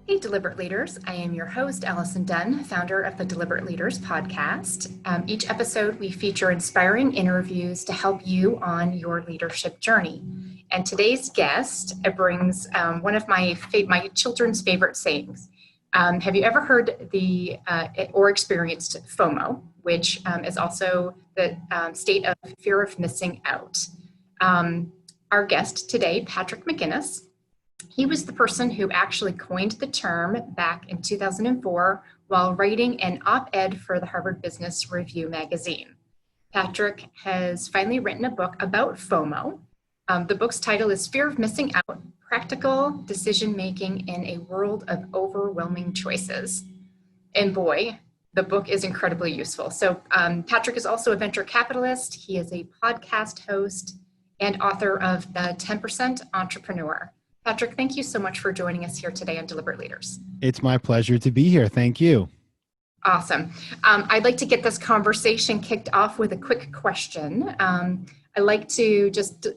Hey, Deliberate Leaders. I am your host, Allison Dunn, founder of the Deliberate Leaders podcast. Each episode, we feature inspiring interviews to help you on your leadership journey. And today's guest brings one of my children's favorite sayings. Have you ever heard or experienced FOMO, which is also the state of fear of missing out? Our guest today, Patrick McGinnis, he was the person who actually coined the term back in 2004 while writing an op-ed for the Harvard Business Review magazine. Patrick has finally written a book about FOMO. The book's title is Fear of Missing Out, Practical Decision-Making in a World of Overwhelming Choices. And boy, the book is incredibly useful. So Patrick is also a venture capitalist. He is a podcast host and author of The 10% Entrepreneur. Patrick, thank you so much for joining us here today on Deliberate Leaders. It's my pleasure to be here. Thank you. Awesome. I'd like to get this conversation kicked off with a quick question. I'd like to just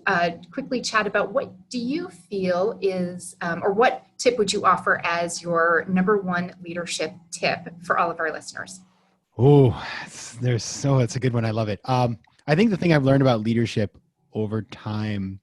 quickly chat about what do you feel is, or what tip would you offer as your number one leadership tip for all of our listeners? Oh, it's a good one. I love it. I think the thing I've learned about leadership over time,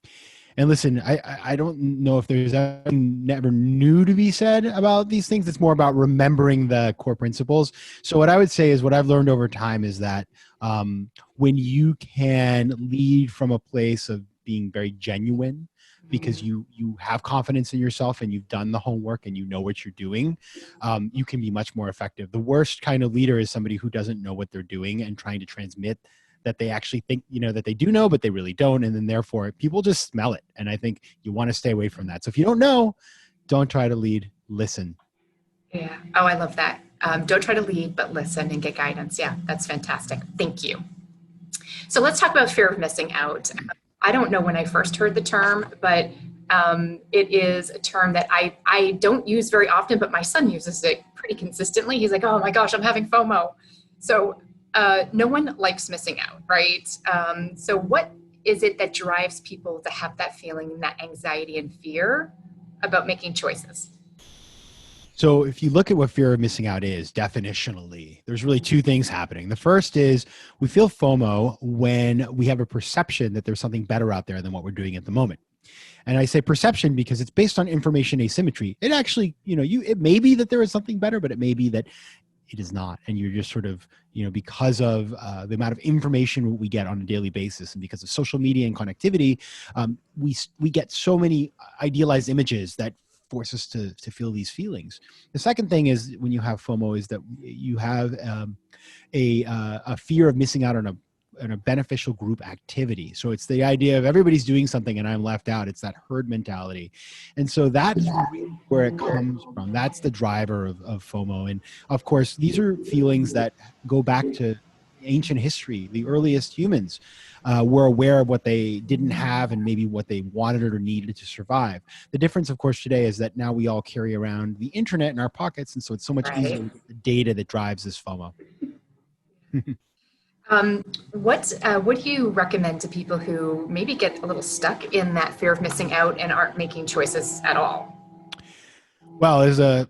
and listen, I don't know if there's anything never new to be said about these things. It's more about remembering the core principles. So what I would say is what I've learned over time is that when you can lead from a place of being very genuine, because you have confidence in yourself and you've done the homework and you know what you're doing, you can be much more effective. The worst kind of leader is somebody who doesn't know what they're doing and trying to transmit that they actually think, that they do know, but they really don't. And then therefore people just smell it. And I think you want to stay away from that. So if you don't know, don't try to lead, listen. Yeah. Oh, I love that. Don't try to lead, but listen and get guidance. Yeah, that's fantastic. Thank you. So let's talk about fear of missing out. I don't know when I first heard the term, but it is a term that I don't use very often, but my son uses it pretty consistently. He's like, oh my gosh, I'm having FOMO. So no one likes missing out, right? So what is it that drives people to have that feeling and that anxiety and fear about making choices? So if you look at what fear of missing out is, definitionally, there's really two things happening. The first is we feel FOMO when we have a perception that there's something better out there than what we're doing at the moment. And I say perception because it's based on information asymmetry. It actually, it may be that there is something better, but it may be that it is not. And you're just sort of, because of the amount of information we get on a daily basis and because of social media and connectivity, we get so many idealized images that force us to feel these feelings. The second thing is when you have FOMO is that you have a fear of missing out on a beneficial group activity. So it's the idea of everybody's doing something and I'm left out. It's that herd mentality. And so that's really where it comes from. That's the driver of FOMO. And of course, these are feelings that go back to ancient history. The earliest humans were aware of what they didn't have and maybe what they wanted or needed to survive. The difference, of course, today is that now we all carry around the internet in our pockets. And so it's so much easier to get the data that drives this FOMO. What do you recommend to people who maybe get a little stuck in that fear of missing out and aren't making choices at all? Well, there's a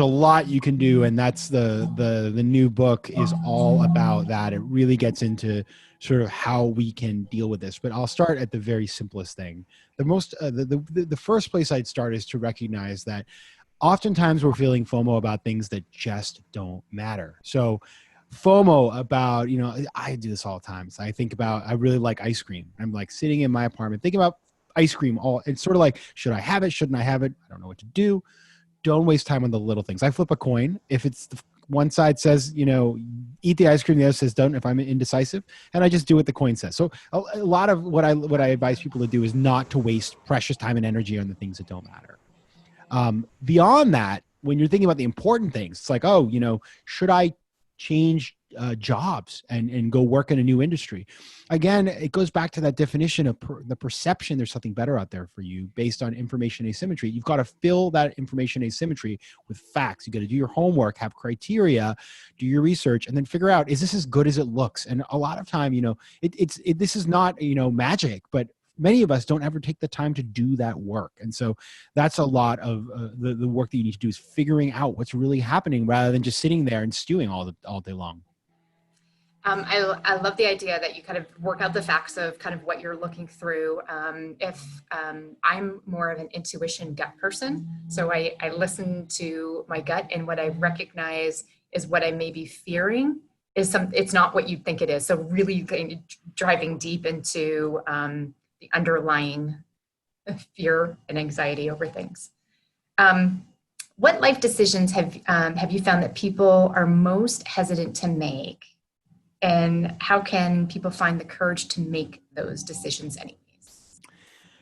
lot you can do, and that's the new book is all about that. It really gets into sort of how we can deal with this. But I'll start at the very simplest thing. The first place I'd start is to recognize that oftentimes we're feeling FOMO about things that just don't matter. So FOMO about, I do this all the time. So I really like ice cream. I'm like sitting in my apartment thinking about ice cream. It's sort of like, should I have it? Shouldn't I have it? I don't know what to do. Don't waste time on the little things. I flip a coin. If it's one side says, eat the ice cream, the other says don't, if I'm indecisive, and I just do what the coin says. So a lot of what I advise people to do is not to waste precious time and energy on the things that don't matter. Beyond that, when you're thinking about the important things, it's like, should I change jobs and go work in a new industry? Again, it goes back to that definition of the perception there's something better out there for you based on information asymmetry. You've got to fill that information asymmetry with facts. You got to do your homework, have criteria, do your research, and then figure out, is this as good as it looks? And a lot of time, this is not, magic, but many of us don't ever take the time to do that work. And so that's a lot of the work that you need to do, is figuring out what's really happening rather than just sitting there and stewing all day long. I love the idea that you kind of work out the facts of kind of what you're looking through. I'm more of an intuition gut person, so I listen to my gut, and what I recognize is what I may be fearing it's not what you think it is. So really driving deep into the underlying fear and anxiety over things. What life decisions have you found that people are most hesitant to make? And how can people find the courage to make those decisions anyways?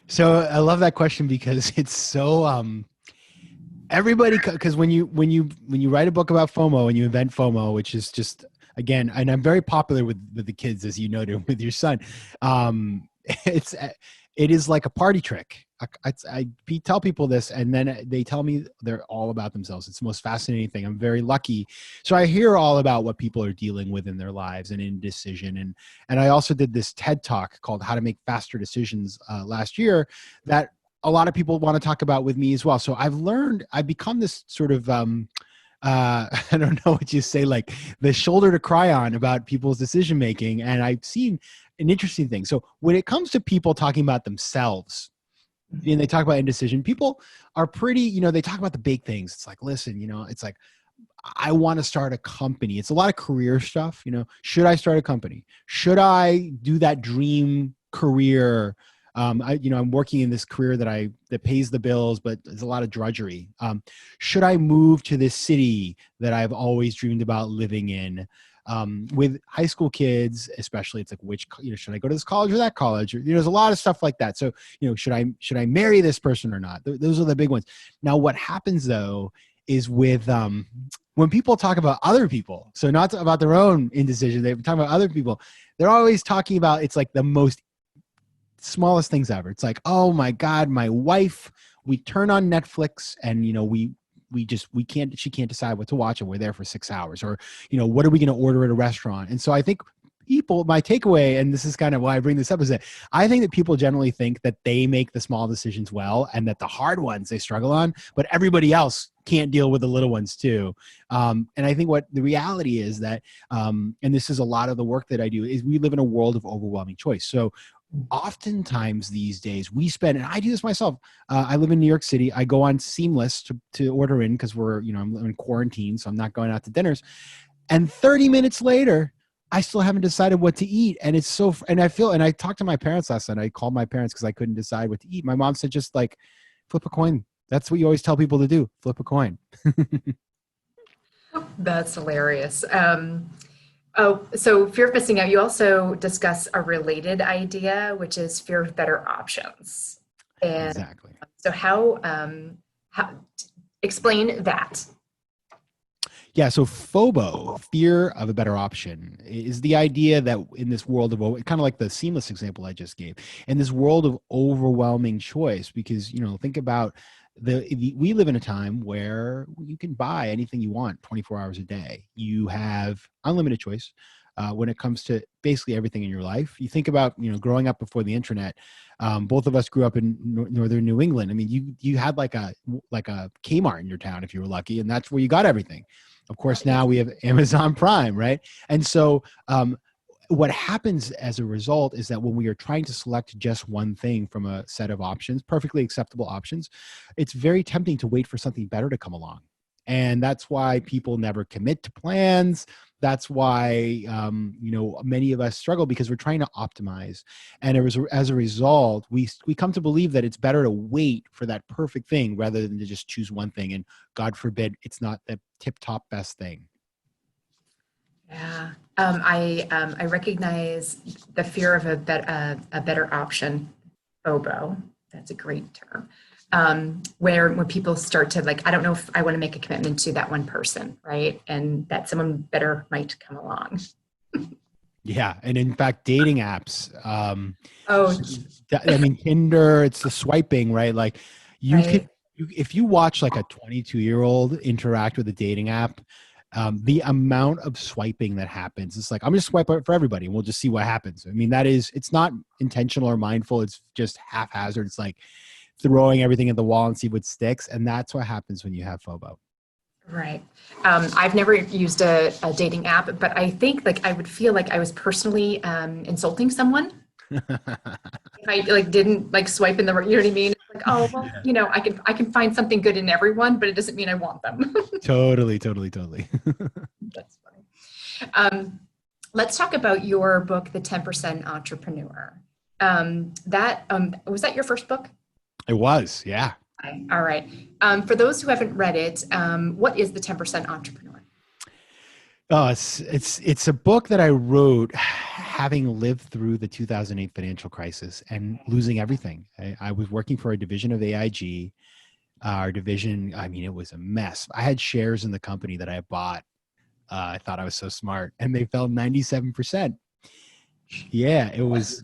So I love that question, because it's so everybody, because when you write a book about FOMO and you invent FOMO, which is just, again, and I'm very popular with the kids, as you know, with your son. It is like a party trick. I tell people this, and then they tell me they're all about themselves. It's the most fascinating thing. I'm very lucky. So I hear all about what people are dealing with in their lives and indecision. And I also did this TED Talk called How to Make Faster Decisions last year that a lot of people want to talk about with me as well. So I've become this sort of, I don't know what you say, like the shoulder to cry on about people's decision-making. And I've seen an interesting thing. So when it comes to people talking about themselves, and they talk about indecision, people are pretty, they talk about the big things. It's like, listen, it's like, I want to start a company. It's a lot of career stuff. Should I start a company? Should I do that dream career? I'm working in this career that pays the bills, but there's a lot of drudgery. Should I move to this city that I've always dreamed about living in? With high school kids, especially, it's like, should I go to this college or that college? Or, there's a lot of stuff like that. So, should I marry this person or not? Those are the big ones. Now, what happens though is with, when people talk about other people, so not about their own indecision, they're talking about other people, they're always talking about, it's like the most smallest things ever. It's like, oh my God, my wife, we turn on Netflix and, she can't decide what to watch, and we're there for 6 hours, or, what are we going to order at a restaurant? And so I think my takeaway, and this is kind of why I bring this up, is that I think that people generally think that they make the small decisions well, and that the hard ones they struggle on, but everybody else can't deal with the little ones too. And I think what the reality is that, and this is a lot of the work that I do, is we live in a world of overwhelming choice. So oftentimes these days we spend, and I do this myself, I live in New York City. I go on Seamless to order in, because I'm in quarantine, so I'm not going out to dinners. And 30 minutes later, I still haven't decided what to eat. And it's and I talked to my parents last night. I called my parents because I couldn't decide what to eat. My mom said, just like, flip a coin. That's what you always tell people to do. Flip a coin. That's hilarious. So fear of missing out, you also discuss a related idea, which is fear of better options. And exactly. So how explain that? Yeah. So FOBO, fear of a better option, is the idea that in this world of, kind of like the Seamless example I just gave, in this world of overwhelming choice, because, think about we live in a time where you can buy anything you want 24 hours a day. You have unlimited choice when it comes to basically everything in your life. You think about, growing up before the internet. Both of us grew up in northern New England. I mean, you had like a Kmart in your town if you were lucky, and that's where you got everything. Of course, now we have Amazon Prime, right? And so what happens as a result is that when we are trying to select just one thing from a set of options, perfectly acceptable options, it's very tempting to wait for something better to come along. And that's why people never commit to plans. That's why, many of us struggle, because we're trying to optimize. And as a result, we come to believe that it's better to wait for that perfect thing rather than to just choose one thing. And God forbid, it's not the tip-top best thing. Yeah, I recognize the fear of a better option, FOBO. That's a great term. Where when people start to like, I don't know if I want to make a commitment to that one person, right? And that someone better might come along. Yeah, and in fact, dating apps. I mean, Tinder. It's the swiping, right? Like, right. if you watch like a 22-year-old interact with a dating app, The amount of swiping that happens, it's like, I'm just swipe it for everybody and we'll just see what happens. I mean, it's not intentional or mindful. It's just haphazard. It's like throwing everything at the wall and see what sticks. And that's what happens when you have FOBO. Right. I've never used a dating app, but I think like I would feel like I was personally insulting someone if I like didn't like swipe in the right, you know what I mean? It's like, oh well, I can find something good in everyone, but it doesn't mean I want them. Totally. That's funny. Let's talk about your book, The 10% Entrepreneur. Was that your first book? It was, yeah. Okay. All right. For those who haven't read it, what is The 10% Entrepreneur? Oh, it's a book that I wrote having lived through the 2008 financial crisis and losing everything. I was working for a division of AIG. Our division, I mean, it was a mess. I had shares in the company that I bought. I thought I was so smart, and they fell 97%. Yeah, it was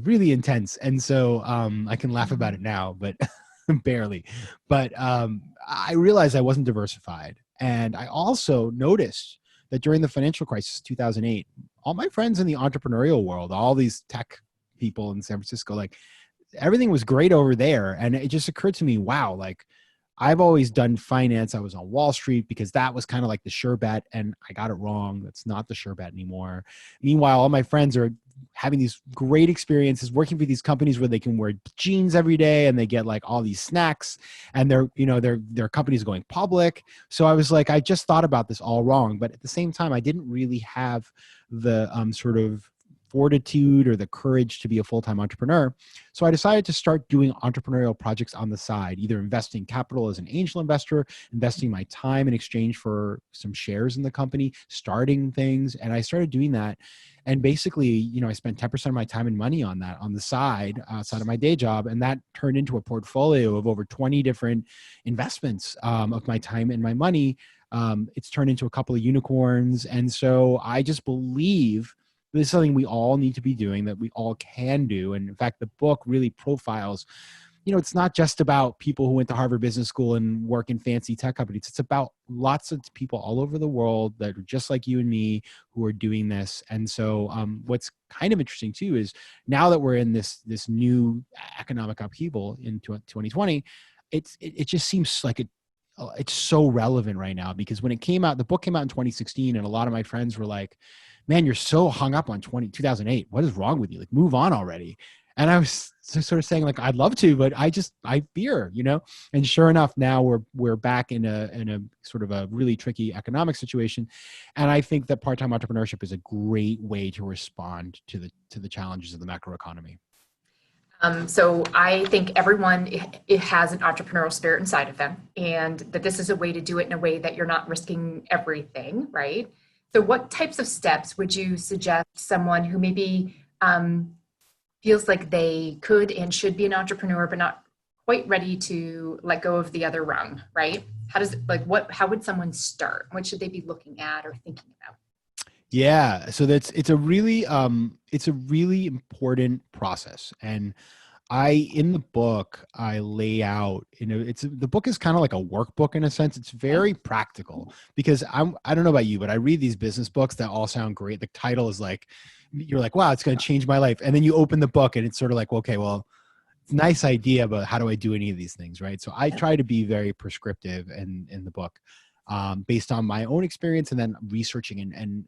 really intense. And so I can laugh about it now, but barely. But I realized I wasn't diversified. And I also noticed that during the financial crisis, 2008, all my friends in the entrepreneurial world, all these tech people in San Francisco, like everything was great over there. And it just occurred to me, wow, like I've always done finance. I was on Wall Street because that was kind of like the sure bet, and I got it wrong. That's not the sure bet anymore. Meanwhile, all my friends are having these great experiences working for these companies where they can wear jeans every day and they get like all these snacks, and their companies going public. So I was like, I just thought about this all wrong. But at the same time, I didn't really have the sort of fortitude or the courage to be a full-time entrepreneur. So I decided to start doing entrepreneurial projects on the side, either investing capital as an angel investor, investing my time in exchange for some shares in the company, starting things. And I started doing that. And basically, I spent 10% of my time and money on that on the side, outside of my day job. And that turned into a portfolio of over 20 different investments of my time and my money. It's turned into a couple of unicorns. And so I just believe this is something we all need to be doing, that we all can do. And in fact, the book really profiles, it's not just about people who went to Harvard Business School and work in fancy tech companies. It's about lots of people all over the world that are just like you and me who are doing this. And so what's kind of interesting too is now that we're in this new economic upheaval in 2020, it just seems like it's so relevant right now, because when the book came out in 2016, and a lot of my friends were like, man, you're so hung up on 2008. What is wrong with you? Like, move on already. And I was sort of saying, like, I'd love to, but I fear, and sure enough, now we're back in a sort of a really tricky economic situation. And I think that part-time entrepreneurship is a great way to respond to the challenges of the macroeconomy. So I think everyone it has an entrepreneurial spirit inside of them, and that this is a way to do it in a way that you're not risking everything, right? So what types of steps would you suggest someone who maybe feels like they could and should be an entrepreneur, but not quite ready to let go of the other rung, right? How would someone start? What should they be looking at or thinking about? Yeah. So it's a really important process. And in the book, I lay out, the book is kind of like a workbook in a sense. It's very practical, because I don't know about you, but I read these business books that all sound great. The title is like, you're like, wow, it's going to change my life. And then you open the book and it's sort of like, okay, well, it's a nice idea, but how do I do any of these things? Right. So I try to be very prescriptive in the book, based on my own experience, and then researching and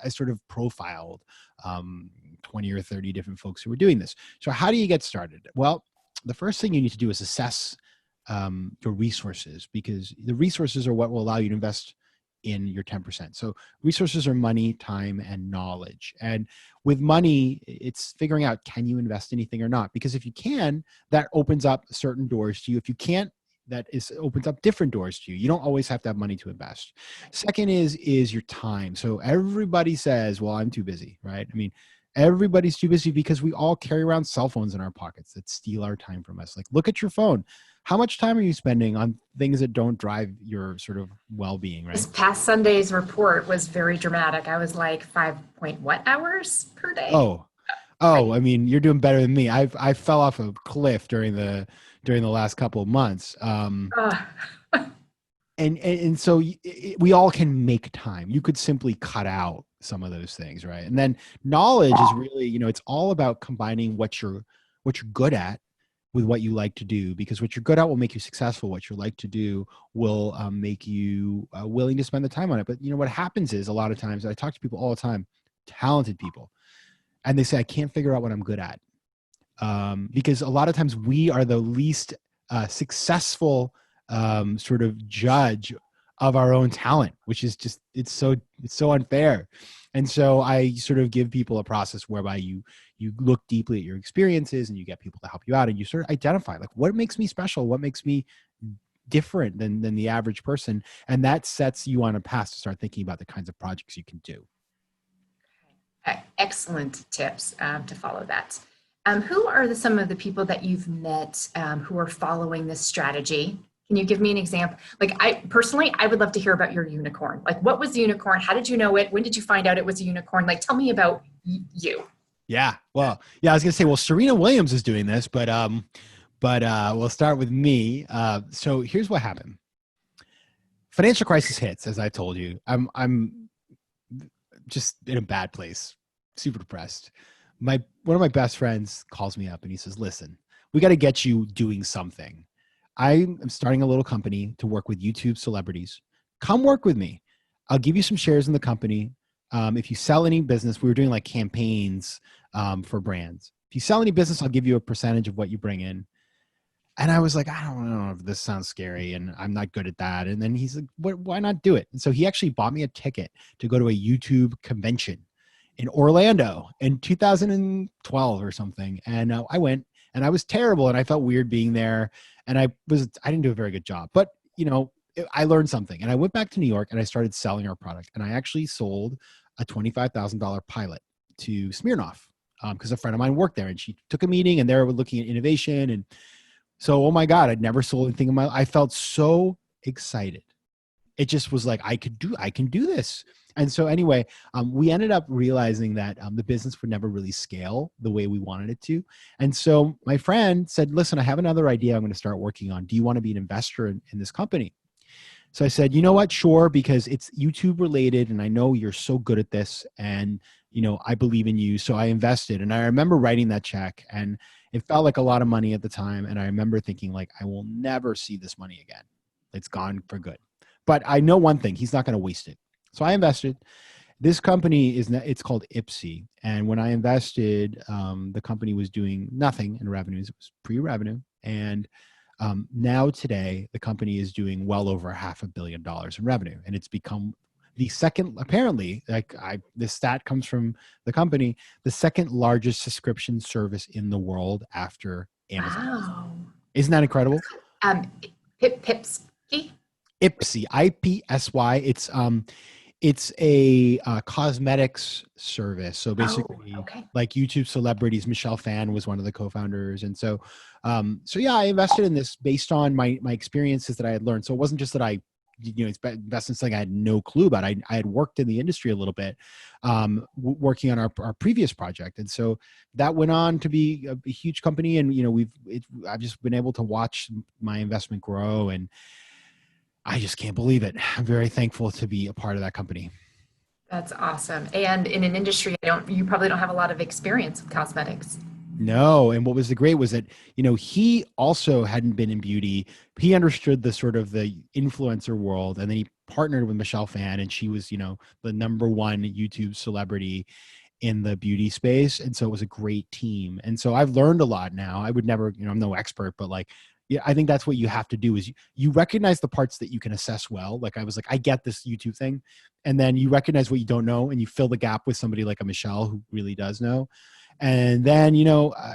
I sort of profiled 20 or 30 different folks who were doing this. So how do you get started? Well, the first thing you need to do is assess your resources, because the resources are what will allow you to invest in your 10%. So resources are money, time, and knowledge. And with money, it's figuring out, can you invest anything or not? Because if you can, that opens up certain doors to you. If you can't, opens up different doors to you. You don't always have to have money to invest. Second is your time. So everybody says, well, I'm too busy, right? I mean, everybody's too busy because we all carry around cell phones in our pockets that steal our time from us. Like, look at your phone. How much time are you spending on things that don't drive your sort of well-being, right? This past Sunday's report was very dramatic. I was like 5 hours per day. Oh, I mean, you're doing better than me. I fell off a cliff during the last couple of months. and so we all can make time. You could simply cut out some of those things, right? And then knowledge is really, it's all about combining what you're good at with what you like to do, because what you're good at will make you successful. What you like to do will make you willing to spend the time on it. But what happens is, a lot of times I talk to people all the time, talented people, and they say, I can't figure out what I'm good at. Because a lot of times we are the least successful sort of judge of our own talent, which is just, it's so unfair. And so I sort of give people a process whereby you look deeply at your experiences and you get people to help you out, and you sort of identify, like, what makes me special, what makes me different than the average person, and that sets you on a path to start thinking about the kinds of projects you can do. Excellent tips to follow that. Who are some of the people that you've met who are following this strategy? Can you give me an example? Like, I would love to hear about your unicorn. Like, what was the unicorn? How did you know it? When did you find out it was a unicorn? Like, tell me about you. Yeah. Well, yeah, I was going to say, well, Serena Williams is doing this, but we'll start with me. So here's what happened. Financial crisis hits, as I told you. I'm just in a bad place, super depressed. One of my best friends calls me up and he says, listen, we got to get you doing something. I am starting a little company to work with YouTube celebrities. Come work with me. I'll give you some shares in the company. If you sell any business, we were doing like campaigns for brands. If you sell any business, I'll give you a percentage of what you bring in. And I was like, I don't know if this sounds scary and I'm not good at that. And then he's like, why not do it? And so he actually bought me a ticket to go to a YouTube convention in Orlando in 2012 or something. And I went, and I was terrible, and I felt weird being there. And I didn't do a very good job, but I learned something, and I went back to New York and I started selling our product. And I actually sold a $25,000 pilot to Smirnoff because a friend of mine worked there, and she took a meeting and they were looking at innovation. And so, oh my God, I'd never sold anything in my life. I felt so excited. It just was like, I can do this. And so anyway, we ended up realizing that the business would never really scale the way we wanted it to. And so my friend said, listen, I have another idea I'm going to start working on. Do you want to be an investor in this company? So I said, you know what? Sure, because it's YouTube related and I know you're so good at this, and I believe in you. So I invested, and I remember writing that check, and it felt like a lot of money at the time. And I remember thinking, like, I will never see this money again. It's gone for good. But I know one thing, he's not going to waste it. So I invested. This company it's called IPSY. And when I invested, the company was doing nothing in revenues. It was pre-revenue. And now today, the company is doing well over $500 million in revenue. And it's become the second, apparently, this stat comes from the company, the second largest subscription service in the world after Amazon. Wow. Isn't that incredible? IPSY? IPSY, IPSY. It's a cosmetics service. So basically, like YouTube celebrities, Michelle Phan was one of the co-founders. And so yeah, I invested in this based on my experiences that I had learned. So it wasn't just that I invest in something I had no clue about. I had worked in the industry a little bit, working on our previous project. And so that went on to be a huge company. And, I've just been able to watch my investment grow, and I just can't believe it. I'm very thankful to be a part of that company. That's awesome. And in an industry, you probably don't have a lot of experience with cosmetics. No. And what was great was that, he also hadn't been in beauty. He understood the sort of the influencer world, and then he partnered with Michelle Phan, and she was, the #1 YouTube celebrity in the beauty space. And so it was a great team. And so I've learned a lot now. I would never, I'm no expert, but I think that's what you have to do is you recognize the parts that you can assess well. Like I was like, I get this YouTube thing. And then you recognize what you don't know, and you fill the gap with somebody like a Michelle who really does know. And then,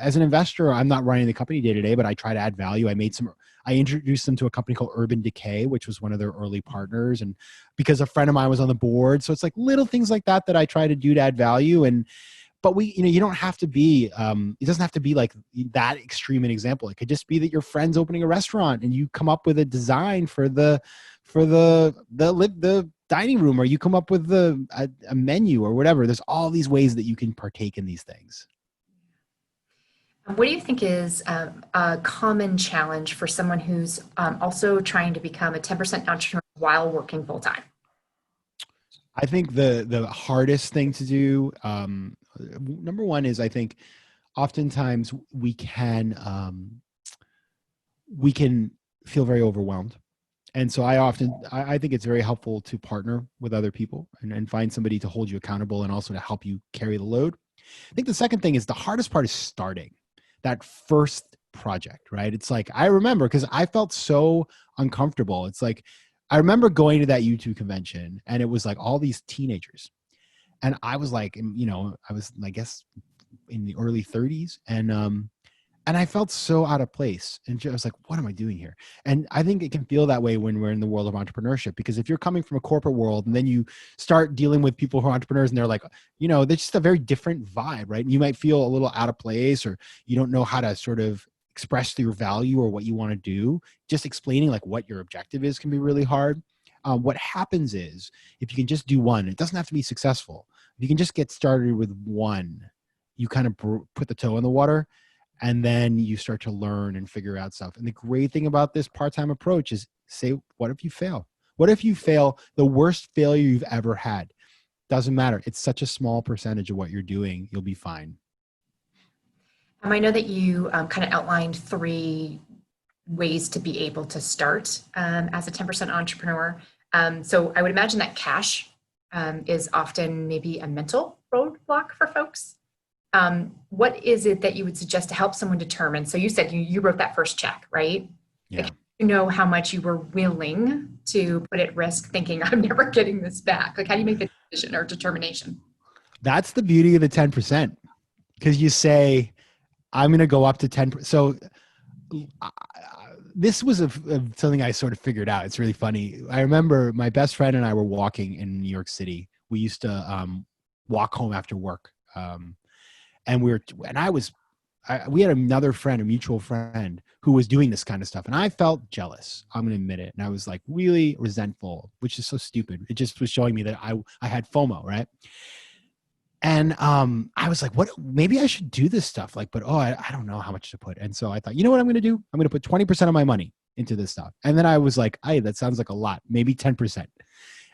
as an investor, I'm not running the company day to day, but I try to add value. I introduced them to a company called Urban Decay, which was one of their early partners. And because a friend of mine was on the board. So it's like little things like that I try to do to add value. But you don't have to be, it doesn't have to be like that extreme an example. It could just be that your friend's opening a restaurant and you come up with a design for the dining room, or you come up with a menu or whatever. There's all these ways that you can partake in these things. What do you think is a common challenge for someone who's also trying to become a 10% entrepreneur while working full time? I think the hardest thing to do, number one, is I think oftentimes we can feel very overwhelmed. And so I think it's very helpful to partner with other people and find somebody to hold you accountable and also to help you carry the load. I think the second thing is the hardest part is starting that first project, right? It's like, I remember, because I felt so uncomfortable. It's like, I remember going to that YouTube convention and it was like all these teenagers. And I was like, I was, I guess, in the early 30s. And I felt so out of place. And I was like, what am I doing here? And I think it can feel that way when we're in the world of entrepreneurship, because if you're coming from a corporate world and then you start dealing with people who are entrepreneurs and they're like, they're just a very different vibe, right? And you might feel a little out of place, or you don't know how to sort of express your value or what you want to do. Just explaining like what your objective is can be really hard. What happens is, if you can just do one, it doesn't have to be successful. If you can just get started with one, you kind of put the toe in the water, and then you start to learn and figure out stuff. And the great thing about this part-time approach is, say, what if you fail? What if you fail? The worst failure you've ever had? Doesn't matter. It's such a small percentage of what you're doing. You'll be fine. I know that you kind of outlined 3 ways to be able to start as a 10% entrepreneur. So I would imagine that cash is often maybe a mental roadblock for folks. What is it that you would suggest to help someone determine? So you said you wrote that first check, right? Yeah. Like, you know how much you were willing to put at risk, thinking, I'm never getting this back. Like, how do you make the decision or determination? That's the beauty of the 10%, because you say, I'm going to go up to 10%. So this was something I sort of figured out. It's really funny. I remember my best friend and I were walking in New York City. We used to walk home after work. And we had another friend, a mutual friend, who was doing this kind of stuff. And I felt jealous. I'm going to admit it. And I was like really resentful, which is so stupid. It just was showing me that I had FOMO, right? And I was like, maybe I should do this stuff. Like, but I don't know how much to put. And so I thought, you know what I'm going to do? I'm going to put 20% of my money into this stuff. And then I was like, hey, that sounds like a lot, maybe 10%.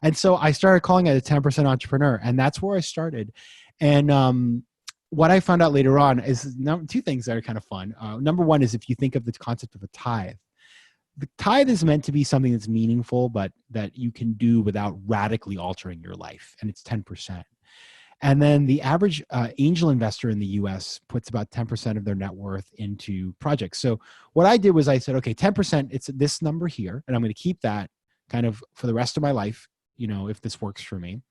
And so I started calling it a 10% entrepreneur. And that's where I started. And what I found out later on is 2 things that are kind of fun. Number one is, if you think of the concept of a tithe, the tithe is meant to be something that's meaningful, but that you can do without radically altering your life. And it's 10%. And then the average angel investor in the US puts about 10% of their net worth into projects. So what I did was I said, okay, 10%, it's this number here, and I'm going to keep that kind of for the rest of my life, if this works for me.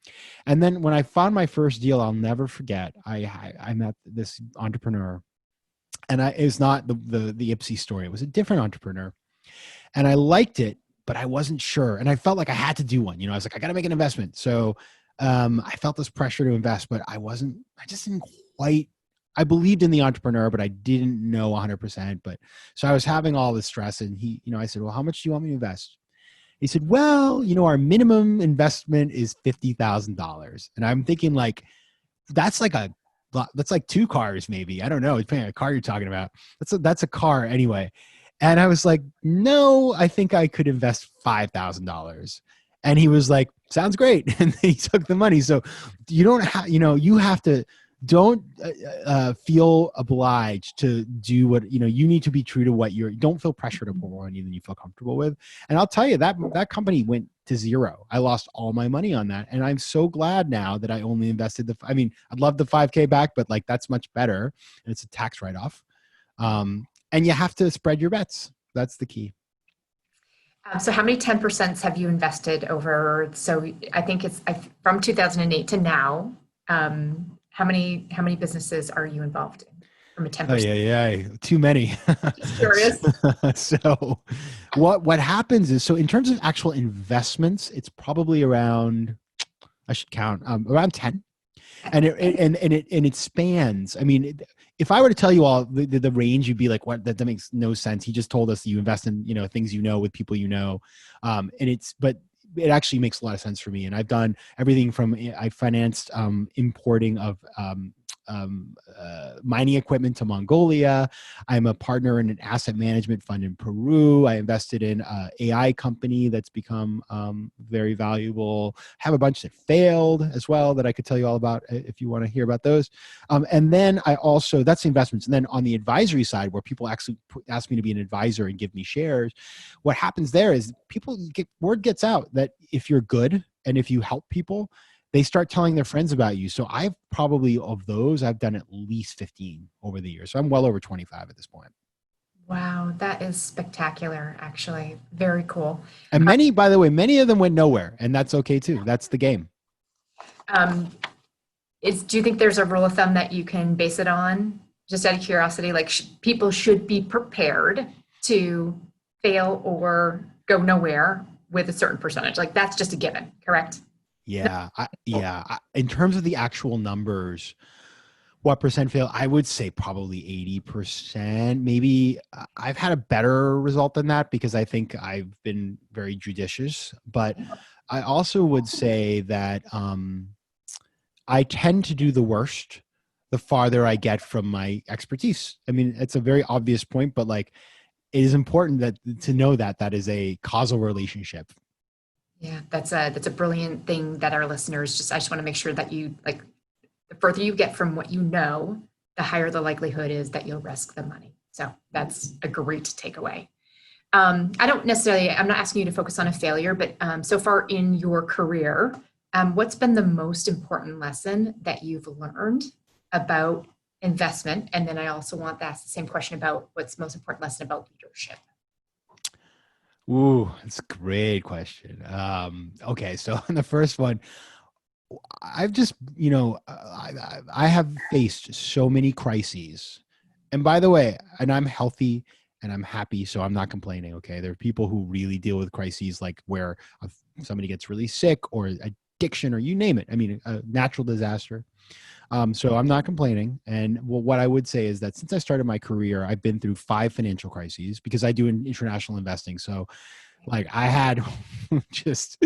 And then when I found my first deal, I'll never forget, I met this entrepreneur, and it was not the IPSY story. It was a different entrepreneur. And I liked it, but I wasn't sure. And I felt like I had to do one. I was like, I got to make an investment. So I felt this pressure to invest, but I just didn't quite, I believed in the entrepreneur, but I didn't know 100%. But so I was having all this stress, and I said, well, how much do you want me to invest? He said, well, our minimum investment is $50,000. And I'm thinking, like, that's like 2 cars, maybe. I don't know. Depending on the car you're talking about. That's a car anyway. And I was like, no, I think I could invest $5,000. And he was like, sounds great. And he took the money. So you don't have, you have to, don't feel obliged to do what, you need to be true to what don't feel pressure to pour more money than you feel comfortable with. And I'll tell you that company went to zero. I lost all my money on that. And I'm so glad now that I only invested I'd love the 5K back, but like, that's much better. And it's a tax write-off. And you have to spread your bets. That's the key. So how many 10% have you invested over? So I think it's from 2008 to now. How many businesses are you involved in from a 10%? Yeah. Too many. Just curious. So what happens is, so in terms of actual investments, it's probably around, I should count, around 10. And it spans. I mean, if I were to tell you all the range, you'd be like, what? That makes no sense. He just told us that you invest in, things with people, but it actually makes a lot of sense for me. And I've done everything from, I financed importing of mining equipment to Mongolia. I'm a partner in an asset management fund in Peru. I invested in an AI company that's become very valuable. Have a bunch that failed as well that I could tell you all about if you want to hear about those. And then I also, that's the investments. And then on the advisory side, where people actually ask me to be an advisor and give me shares, what happens there is word gets out that if you're good and if you help people, they start telling their friends about you. So I've probably, of those, I've done at least 15 over the years. So I'm well over 25 at this point. Wow, that is spectacular, actually. Very cool. And many, by the way, many of them went nowhere, and that's okay too. That's the game. Do you think there's a rule of thumb that you can base it on? Just out of curiosity, like people should be prepared to fail or go nowhere with a certain percentage. Like that's just a given, correct? Yeah. In terms of the actual numbers, what percent fail? I would say probably 80%. Maybe I've had a better result than that because I think I've been very judicious. But I also would say that I tend to do the worst the farther I get from my expertise. I mean, it's a very obvious point, but like it is important to know that is a causal relationship. Yeah, that's a brilliant thing that our listeners I just want to make sure that you like the further you get from what you know, the higher the likelihood is that you'll risk the money. So that's a great takeaway. I'm not asking you to focus on a failure, but so far in your career, what's been the most important lesson that you've learned about investment? And then I also want to ask the same question about what's the most important lesson about leadership. Ooh, that's a great question. Okay, so on the first one, I've just, I have faced so many crises. And by the way, and I'm healthy and I'm happy, so I'm not complaining, okay? There are people who really deal with crises like where somebody gets really sick or addiction or you name it. I mean, a natural disaster. So I'm not complaining. And what I would say is that since I started my career, I've been through 5 financial crises because I do international investing. So like I had just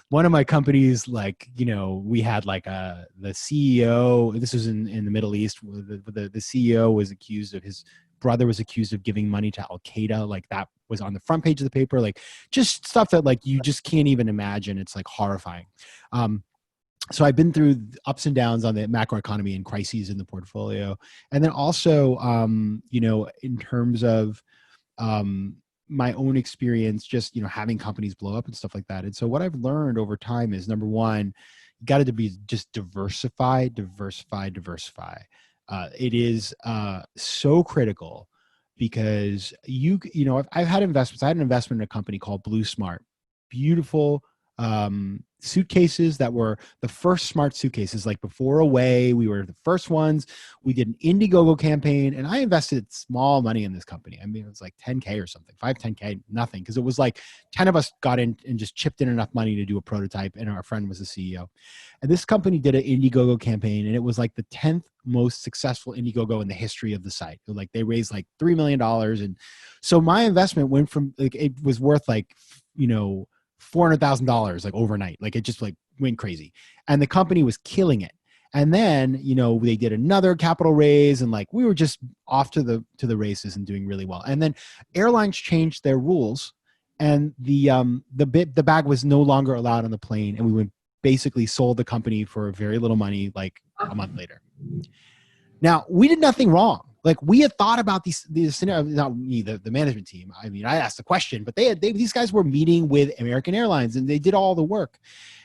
one of my companies, like, we had like the CEO, this was in the Middle East, the CEO was accused of his brother was accused of giving money to Al Qaeda. Like that was on the front page of the paper, like just stuff that like you just can't even imagine. It's like horrifying. So I've been through ups and downs on the macroeconomy and crises in the portfolio. And then also, in terms of my own experience, just, having companies blow up and stuff like that. And so what I've learned over time is, number one, you got to be just diversify. It is so critical because I've had investments. I had an investment in a company called Blue Smart, beautiful suitcases that were the first smart suitcases, like before Away, we were the first ones. We did an Indiegogo campaign and I invested small money in this company. I mean, it was like 10K or something, 10K, nothing. Because it was like 10 of us got in and just chipped in enough money to do a prototype and our friend was the CEO. And this company did an Indiegogo campaign and it was like the 10th most successful Indiegogo in the history of the site. Like they raised like $3 million. And so my investment went from like, it was worth like, $400,000 like overnight. Like it just like went crazy. And the company was killing it. And then, they did another capital raise and like we were just off to the races and doing really well. And then airlines changed their rules and the bag was no longer allowed on the plane. And we basically sold the company for very little money, like a month later. Now we did nothing wrong. Like we had thought about these scenarios, not me, the management team. I mean, I asked the question, but these guys were meeting with American Airlines and they did all the work.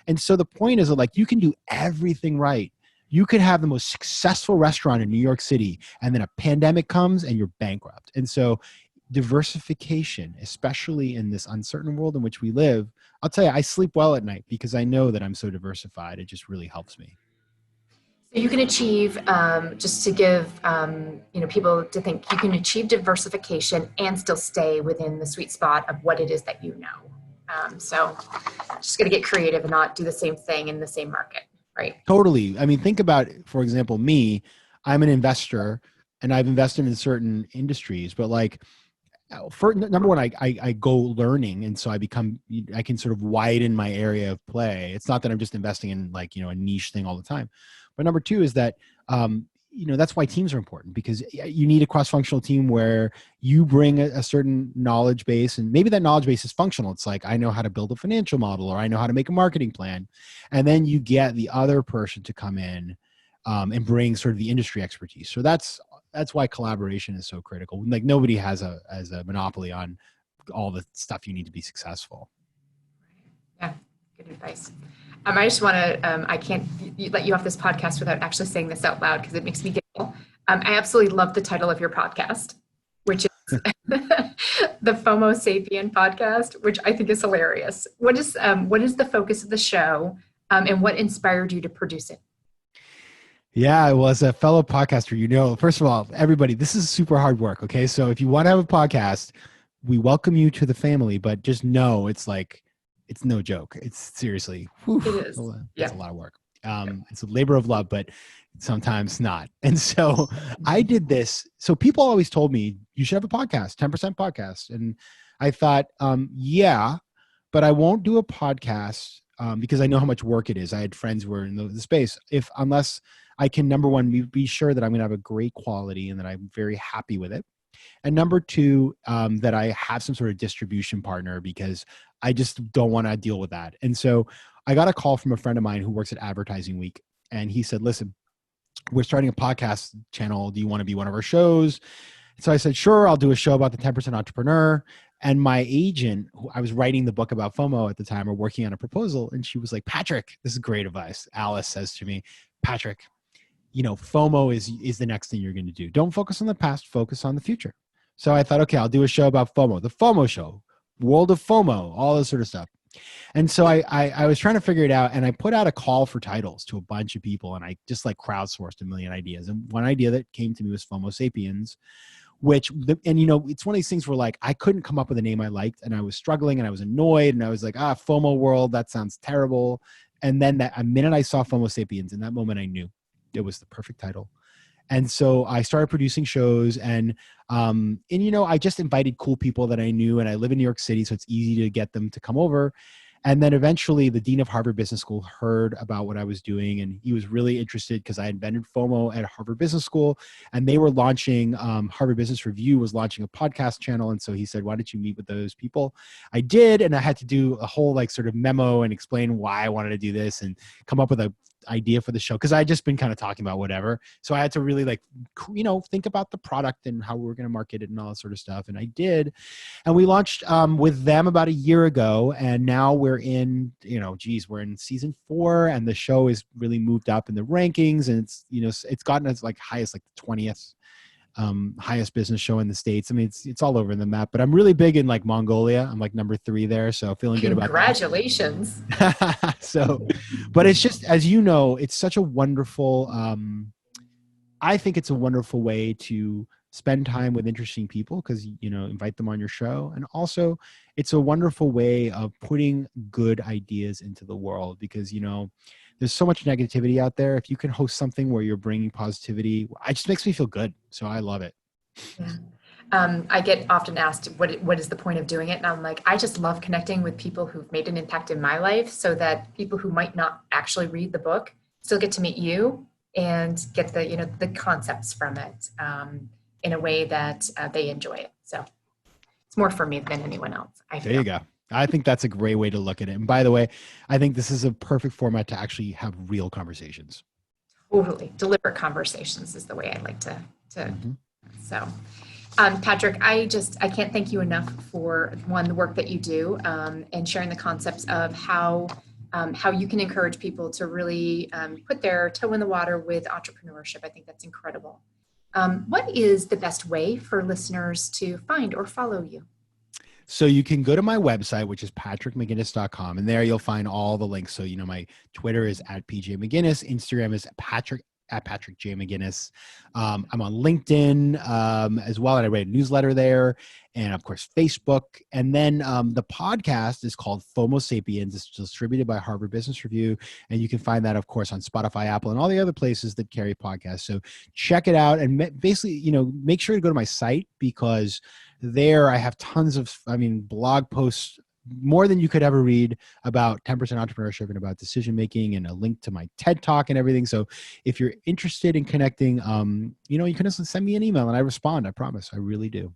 And so the point is that like, you can do everything right. You could have the most successful restaurant in New York City and then a pandemic comes and you're bankrupt. And so diversification, especially in this uncertain world in which we live, I'll tell you, I sleep well at night because I know that I'm so diversified. It just really helps me. So you can achieve, just to give people to think, you can achieve diversification and still stay within the sweet spot of what it is that you know. So just got to get creative and not do the same thing in the same market, right? Totally. I mean, think about, for example, me, I'm an investor and I've invested in certain industries, but like, for number one, I go learning. And so I can sort of widen my area of play. It's not that I'm just investing in like, a niche thing all the time. But number two is that, that's why teams are important, because you need a cross-functional team where you bring a certain knowledge base, and maybe that knowledge base is functional. It's like, I know how to build a financial model, or I know how to make a marketing plan. And then you get the other person to come in and bring sort of the industry expertise. So that's why collaboration is so critical. Like, nobody has a monopoly on all the stuff you need to be successful. Yeah, good advice. I just want to, I can't let you off this podcast without actually saying this out loud because it makes me giggle. I absolutely love the title of your podcast, which is the FOMO Sapien podcast, which I think is hilarious. What is the focus of the show, and what inspired you to produce it? Yeah, well, as a fellow podcaster, first of all, everybody, this is super hard work. Okay. So if you want to have a podcast, we welcome you to the family, but just know it's no joke. It's seriously, whew, It is. It's a lot of work. It's a labor of love, but sometimes not. And so I did this. So people always told me you should have a podcast, 10% podcast. And I thought, yeah, but I won't do a podcast because I know how much work it is. I had friends who were in the space. Unless I can, number one, be sure that I'm going to have a great quality and that I'm very happy with it. And number two, that I have some sort of distribution partner, because I just don't want to deal with that. And so I got a call from a friend of mine who works at Advertising Week. And he said, listen, we're starting a podcast channel. Do you want to be one of our shows? So I said, sure, I'll do a show about the 10% entrepreneur. And my agent, who I was writing the book about FOMO at the time, or working on a proposal. And she was like, Patrick, this is great advice. Alice says to me, Patrick, FOMO is the next thing you're going to do. Don't focus on the past, focus on the future. So I thought, okay, I'll do a show about FOMO, the FOMO show, world of FOMO, all this sort of stuff. And so I was trying to figure it out, and I put out a call for titles to a bunch of people, and I just crowdsourced a million ideas. And one idea that came to me was FOMO Sapiens, it's one of these things where I couldn't come up with a name I liked, and I was struggling, and I was annoyed, and I was like, FOMO world, that sounds terrible. And then a minute I saw FOMO Sapiens, in that moment I knew it was the perfect title. And so I started producing shows, and I just invited cool people that I knew, and I live in New York City, so it's easy to get them to come over. And then eventually the dean of Harvard Business School heard about what I was doing, and he was really interested because I invented FOMO at Harvard Business School, and they were launching, Harvard Business Review was launching a podcast channel. And so he said, why don't you meet with those people? I did. And I had to do a whole sort of memo and explain why I wanted to do this and come up with a idea for the show, because I had just been kind of talking about whatever. So I had to really think about the product and how we were going to market it and all that sort of stuff. And I did. And we launched with them about a year ago. And now we're in, we're in season 4, and the show is really moved up in the rankings. And it's gotten as high as the 20th highest business show in the States. I mean, it's all over the map, but I'm really big in Mongolia. I'm number 3 there. So feeling good about Congratulations. So, but it's just, as it's such a wonderful, I think it's a wonderful way to spend time with interesting people, because, invite them on your show. And also it's a wonderful way of putting good ideas into the world, because, there's so much negativity out there. If you can host something where you're bringing positivity, it just makes me feel good. So I love it. Yeah. I get often asked, what is the point of doing it? And I'm like, I just love connecting with people who've made an impact in my life, so that people who might not actually read the book still get to meet you and get the concepts from it in a way that they enjoy it. So it's more for me than anyone else, I feel. There you go. I think that's a great way to look at it. And by the way, I think this is a perfect format to actually have real conversations. Totally. Deliberate conversations is the way I like to. So, Patrick, I can't thank you enough for, one, the work that you do, and sharing the concepts of how you can encourage people to really put their toe in the water with entrepreneurship. I think that's incredible. What is the best way for listeners to find or follow you? So you can go to my website, which is patrickmcginnis.com, and there you'll find all the links. So, my Twitter is @PJMcGinnis, Instagram is Patrick J. McGinnis. I'm on LinkedIn as well, and I write a newsletter there, and of course Facebook. And then the podcast is called FOMO Sapiens. It's distributed by Harvard Business Review, and you can find that, of course, on Spotify, Apple, and all the other places that carry podcasts. So check it out, and basically, make sure to go to my site, because there I have tons of, blog posts more than you could ever read about 10% entrepreneurship and about decision making, and a link to my TED Talk and everything. So if you're interested in connecting, you can just send me an email and I respond. I promise. I really do.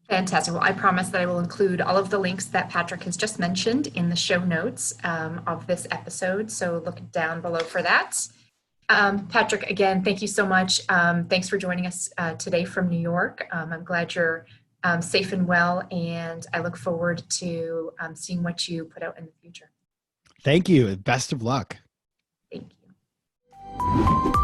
Fantastic. Well, I promise that I will include all of the links that Patrick has just mentioned in the show notes of this episode. So look down below for that. Patrick, again, thank you so much. Thanks for joining us today from New York. I'm glad you're safe and well, and I look forward to seeing what you put out in the future. Thank you. Best of luck. Thank you.